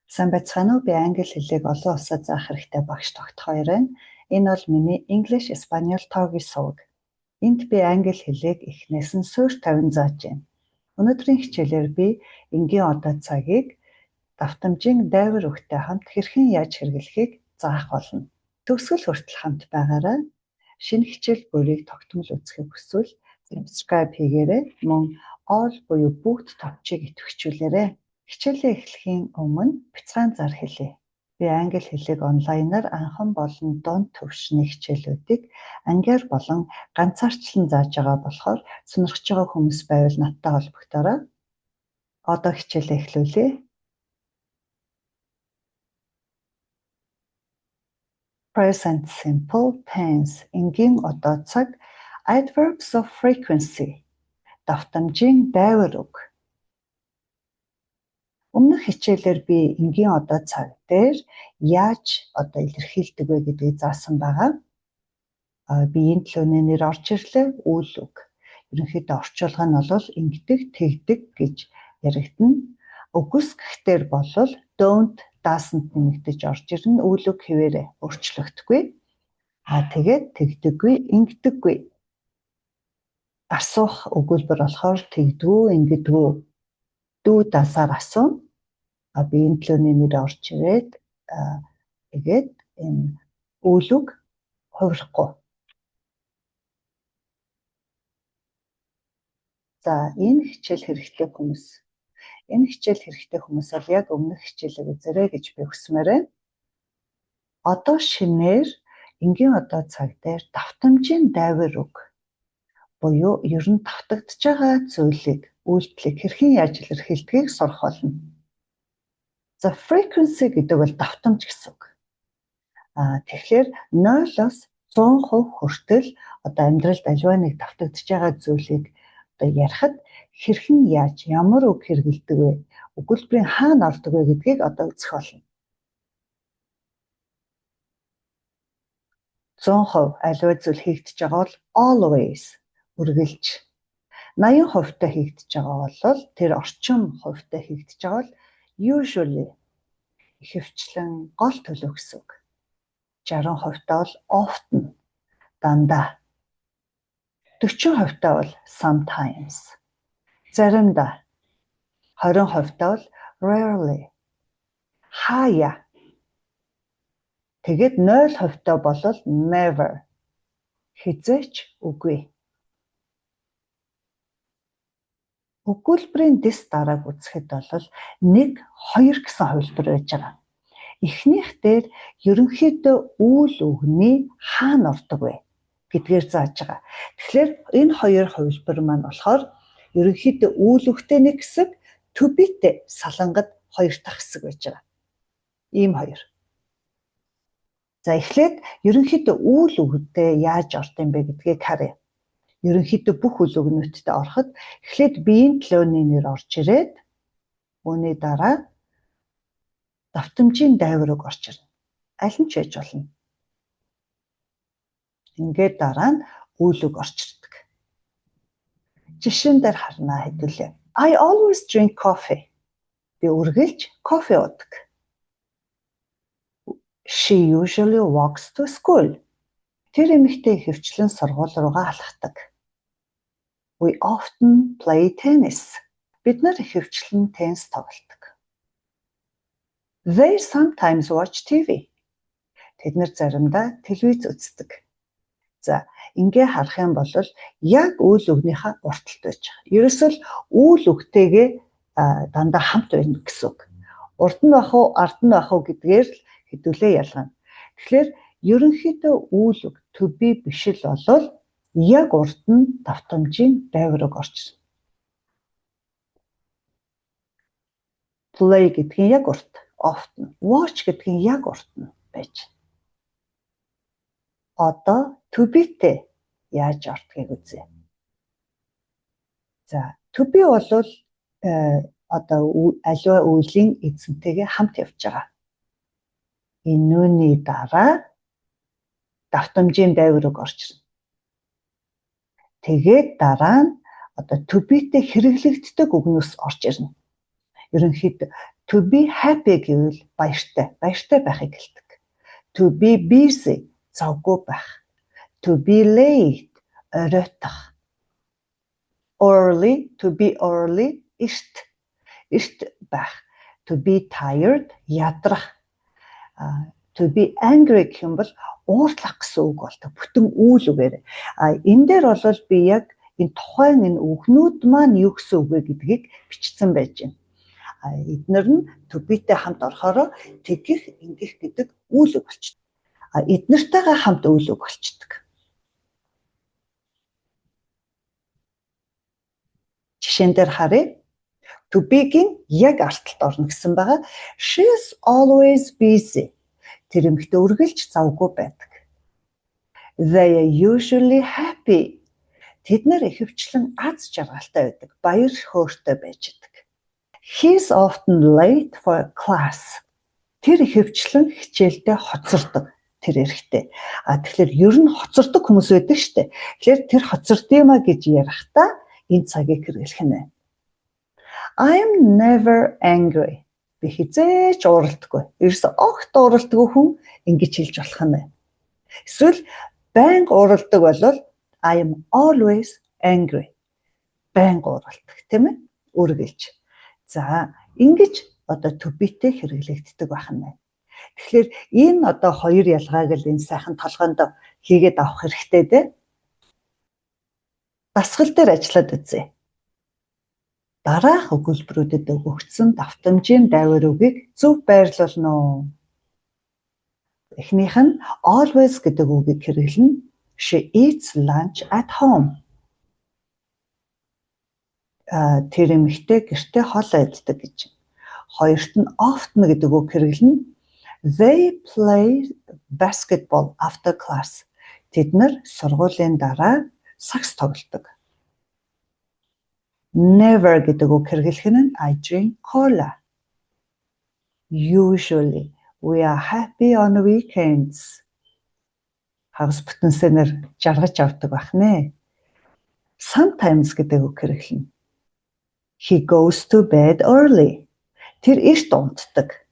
Сайн байцгаана уу? Би англи хэлийг олон улсад заах хэрэгтэй багш тогт хоёр байна. Энэ бол миний English Espanol тоогийн суваг. Энд би англи хэлийг эхнээс нь суурь тавин зааж байна. Өнөөдрийн хичээлээр би энгийн одоо цагийг давтамжийн дайвар үгтэй хамт хэрхэн яаж хэрэглэхийг заах болно. Төгсгөл хүртэл хамт байгаарай. Шинэ хичээл бүрийг тогтмол үзэхийг хүсвэл subscribe хийгээрэй. Мөн all буюу бүгд товчийг идэвхжүүлээрэй. Хичээлээ эхлэхийн өмнө бяцхан зар хэлье. Би англи хэлийг онлайнаар анхан болон дунд төвшний хичээлүүдийг ангиар болон ганцаарчлан зааж байгаа болохоор сонирхож байгаа хүмүүс байвал надтай холбогдорой. Одоо хичээлээ эхлүүлье. Present simple tense энгийн одоо цаг adverbs of frequency давтамжийн дайвар үг. Өмнөх хичээлээр би энгийн одоо цаг дээр яаж одоо илэрхийлдэг вэ гэдгийг заасан байгаа. Би энэ төлөвний нэр орж ирлээ үйл үг. Ерөнхийдөө орчуулга нь бол ингэдэг, тэгдэг гэж яригдана. Үгүйсгэхтэр бол don't, doesn't нэмэгдэж орж ирнэ. Үйл үг хэвээрээ өөрчлөгдөхгүй. Тэгээд тэгдэггүй, ингэдэггүй. Асуух өгүүлбэр болохоор тэгдэггүй, ингэдэггүй. Дүү дасаар асууна. Би энэ төлөвний нэр орж ирээд тэгээд энэ үйл үг хувирахгүй. За энэ хичээл хэрэгтэй хүмүүс. Энэ хичээл хэрэгтэй хүмүүс бол яг өмнөх хичээлийг үзээрэй гэж би хүсмээр байна. Одоо шинээр энгийн одоо цаг дээр давтамжийн дайвар үг буюу ер нь давтагдж байгаа зүйлийг үйлдэлийг хэрхэн яаж илэрхийлдгийг сурах болно. За frequency гэдэг бол давтамж гэсэн үг. Тэгэхээр 0-оос 100% хүртэл одоо амьдралд аливаа нэг давтагдж байгаа зүйлийг одоо ярихад хэрхэн яаж ямар үг хэрэгэлдэг вэ? Өгүүлбэрийн хаана ордог вэ гэдгийг одоо үзэх болно. 100% аливаа зүйл хийгдэж байгаа бол always үргэлж. 80% та хийгдэж байгаа бол тэр орчим хувьтай хийгдэж байгаа бол usually ихэвчлэн гол төлөв гэсэн үг. 60% та бол often дандаа. 40% та бол sometimes заримдаа. 20% та бол rarely хаяа. Тэгээд 0% та бол never хизээч үгүй. Өгүүлбэрийн дэс дарааг үзэхэд бол 1, 2 гэсэн хувилбар байж байгаа. Эхнийх дээр ерөнхийдөө үйл үгний хаана ордог вэ гэдгээр зааж байгаа. Тэгэхээр энэ хоёр хувилбар маань болохоор ерөнхийдөө үйл үгтэй нэг хэсэг, to be-тэй салангад хоёр дахь хэсэг байж байгаа. Ийм хоёр. За эхлээд ерөнхийдөө үйл үгтэй яаж ордсон бэ гэдгийг харъя. Ерөнхийдөө бүх үйл өгнөттэй ороход эхлээд биеийн төлөвний нэр орж ирээд үүний дараа давтамжийн дайвар үг орж ирнэ. Аль нь ч байж болно. Ингээд дараа нь үйл үг орж ирдэг. Жишээн дээр харнаа хэдүүлээ. I always drink coffee. Би үргэлж кофе уудаг. She usually walks to school. Тэр эмэгтэй ихэвчлэн сургууль руугаа алхдаг. We often play tennis. Бид нар ихэвчлэн теннис тоглодог. They sometimes watch TV. Тэд нар заримдаа телевиз үздэг. За, ингээ харах юм бол яг үйл үгнийхээ урталт байж байгаа. Ерөөсөө үйл үгтэйгээ дандаа хамт байна гэсэн үг. Урд нь бах уу, ард нь бах уу гэдгээр л хэдүүлээ ялгана. Тэгэхээр ерөнхийдөө үйл үг to be биш л бол яг урд нь давтамжийн дайвар үг орж ирнэ. Play гэдгийн яг урд, often. Watch гэдгийн яг урд нь байж. Одоо to be-тэй яаж ордгийг үзье. За, to be бол одоо аливаа үеийн эзэнтэйгээ хамт явж байгаа. Энүүний дараа давтамжийн дайвар үг орж ирнэ. Тэгээд дараа нь одоо to be-тэй хэрэглэгддэг үгнөөс орж ирнэ. Ерөнхийдөө To be happy гэвэл баяртай байхыг хэлдэг. To be busy завгүй байх. To be late оройтох. To be early эрт байх. To be tired ядрах. To be angry гэх юм бол уурлах гэсэн үг болдог. Бүтэн үйл үгээр. Энэ дээр бол би яг энэ тухайн энэ үгнүүд маань юу гэсэн үг вэ гэдгийг бичсэн байж байна. Эдгээр нь to be-тэй хамт орохоор тэгэх, ингэх гэдэг үйл үг болчихдог. Эднэртэйгээ хамт үйл үг болчихдог. Жишээн дээр харъя. To be-гийн яг арталт орно гэсэн байгаа. She is always busy. Тэр эмэгтэй үргэлж завгүй байдаг. They are usually happy. Тэд нэр ихэвчлэн аз жаргалтай байдаг. Баяр хөөртэй байж байдаг. He is often late for class. Тэр ихэвчлэн хичээлдээ хоцордог. Тэр эрэгтэй. Тэгэхээр ер нь хоцордог хүмүүс байдаг шүү дээ. Тэгэхээр тэр хоцорд юм а гэж ярихдаа энэ цагийг хэрэглэх нь байна. I'm never angry. Би хизээч ууралдаггүй. Ерөөс огт ууралдаггүй хүн ингэж хэлж болох нь байна. Эсвэл байнга ууралдаг бол I am always angry. Байнга ууралдаг, тийм ээ? Үргэлж. За, ингэж одоо to be-тэй хэрэглэгддэг байх нь байна. Тэгэхээр энэ одоо хоёр ялгааг л энэ сайхан толгоонд хийгээд авах хэрэгтэй дээ. Дасгал дээр ажиллаад үзье. Дараах өгүүлбэрүүдэд өгөгдсөн давтамжийн дайвар үгийг зөв байрлуулна уу? Эхнийх нь always гэдэг үгийг хэрэглэнэ. She eats lunch at home. Тэр эмэгтэй гэртээ хоол иддэг гэж. Хоёрт нь often гэдэг үг хэрэглэнэ. They play basketball after class. Тэд нар сургуулийн дараа сакс тоглодог. Never гэдэг үг хэрэглэх нь I drink cola. Usually we are happy on weekends. Хагас бүтэнсээр жаргаж авдаг байх нэ. Sometimes гэдэг үг хэрэглэнэ. He goes to bed early. Тэр эрт унтдаг.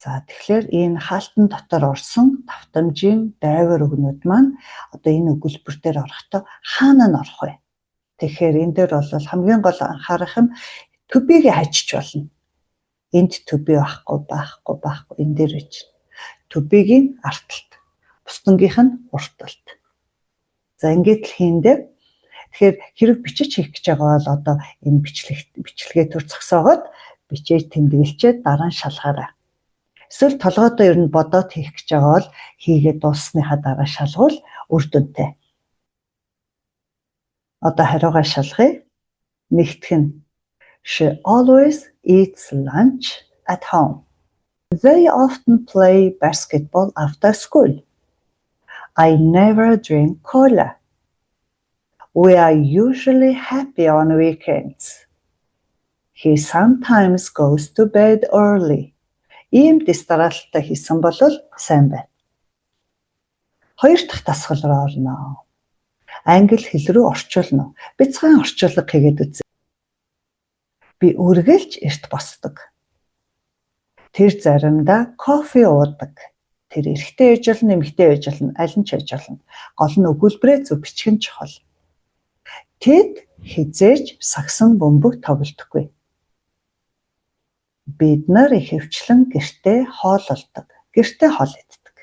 За тэгэхээр энэ хаалтан дотор орсон давтамжийн дайвар үгнүүд маань одоо энэ өгүүлбэр дээр орохдоо хаана нь орох вэ? Тэгэхээр энэ дээр бол хамгийн гол анхаарах юм to be-г хажиж болно. Энд to be байхгүй энэ дээр байж. To be-гийн арталт. Бусдынгийнх нь урталт. За ингээд л хийндээ. Тэгэхээр хэрэг бичиж хийх гэж байгаа бол одоо энэ бичлэгээ төр зогсоогоод бичээж тэмдэглэчээд дараа нь шалгаарай. Эсвэл толгойдоо ер нь бодоод хийх гэж байгаа бол хийгээд дууссныхаа дараа шалгуул үр дүнтэй. Одоо хариугаа шалгая. Нэгтгэх нь She always eats lunch at home. They often play basketball after school. I never drink cola. We are usually happy on weekends. He sometimes goes to bed early. Ийм дистаралтай хийсэн бол сайн байна. Хоёр дахь дасгал руу орно. Англи хэл рүү орчуулна. Бяцхан орчуулга хийгээд үзье. Би үргэлж эрт босдог. Тэр заримдаа кофе уудаг. Тэр эрэгтэй ээж болно, эмэгтэй ээж болно, аль нь ч ээж болно. Гол нь өгүүлбэрээ зөв бичих нь чухал. Тэд хизээж сагсан бөмбөг тоглодоггүй. Бид нар ихэвчлэн гэртээ хоол олдог. Гэртээ хоол иддэг.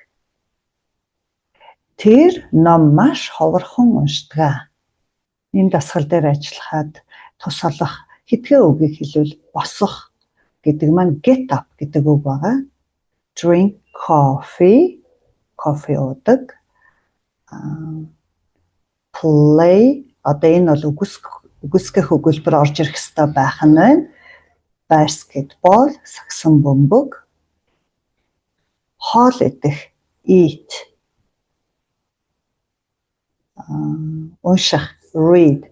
Тэр ном маш ховорхон уншдаг. Энэ дасгал дээр ажиллахад тус олох хитгэн үгийг хэлвэл босох гэдэг маань get up гэдэг үг байгаа. Drink coffee, кофе уудаг. Play, одоо энэ бол үгүйсгэх өгүүлбэр орж ирэх ёстой байх нь байна. Basketball, сагсан бөмбөг. Хоол идэх, eat. Унших, read.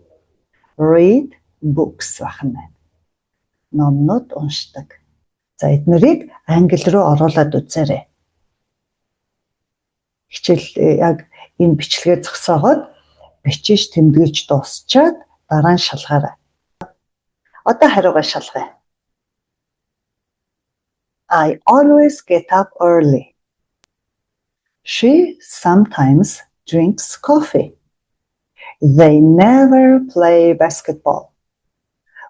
Read books байх нь байна. Номнууд уншдаг. За эднэрийг англи руу оруулаад үзээрэй. Хичээл яг энэ бичлэгээ зогсоогоод бичиж тэмдэглэж дуусчаад дараа нь шалгаарай. Одоо хариугаа шалгая. I always get up early. She sometimes drinks coffee. They never play basketball.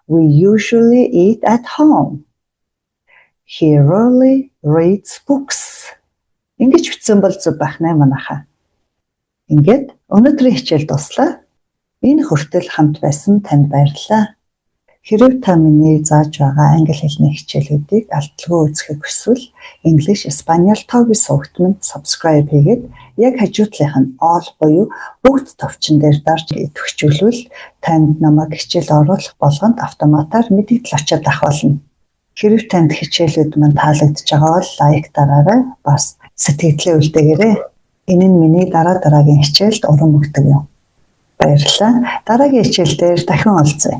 We usually eat at home. He rarely reads books. Ингэж бичсэн бол зөв байх нэ манайхаа. Ингээд өнөөдрийн хичээл дуслаа. Энэ хүртэл хамт байсан танд баярлалаа. Хэрэв та миний зааж байгаа англи хэлний хичээлүүдийг алдалгүй үзэхийг хүсвэл English Espanol Togi сувагт минь subscribe хийгээд яг хажуудлынх нь all буюу бүгд товчон дээр дарж идэвхжүүлвэл танд намайг хичээл оруулах болгонд автоматар мэдээлэл очиад ах болно. Хэрэв танд хичээлүүд минь таалагдж байгаа бол лайк дараарай, бас сэтгэлдээ үлдээгээрэй. Энэ нь миний дараагийн хичээлд урам өгдөг юм. Баярлалаа. Дараагийн хичээл дээр дахин уулзъя.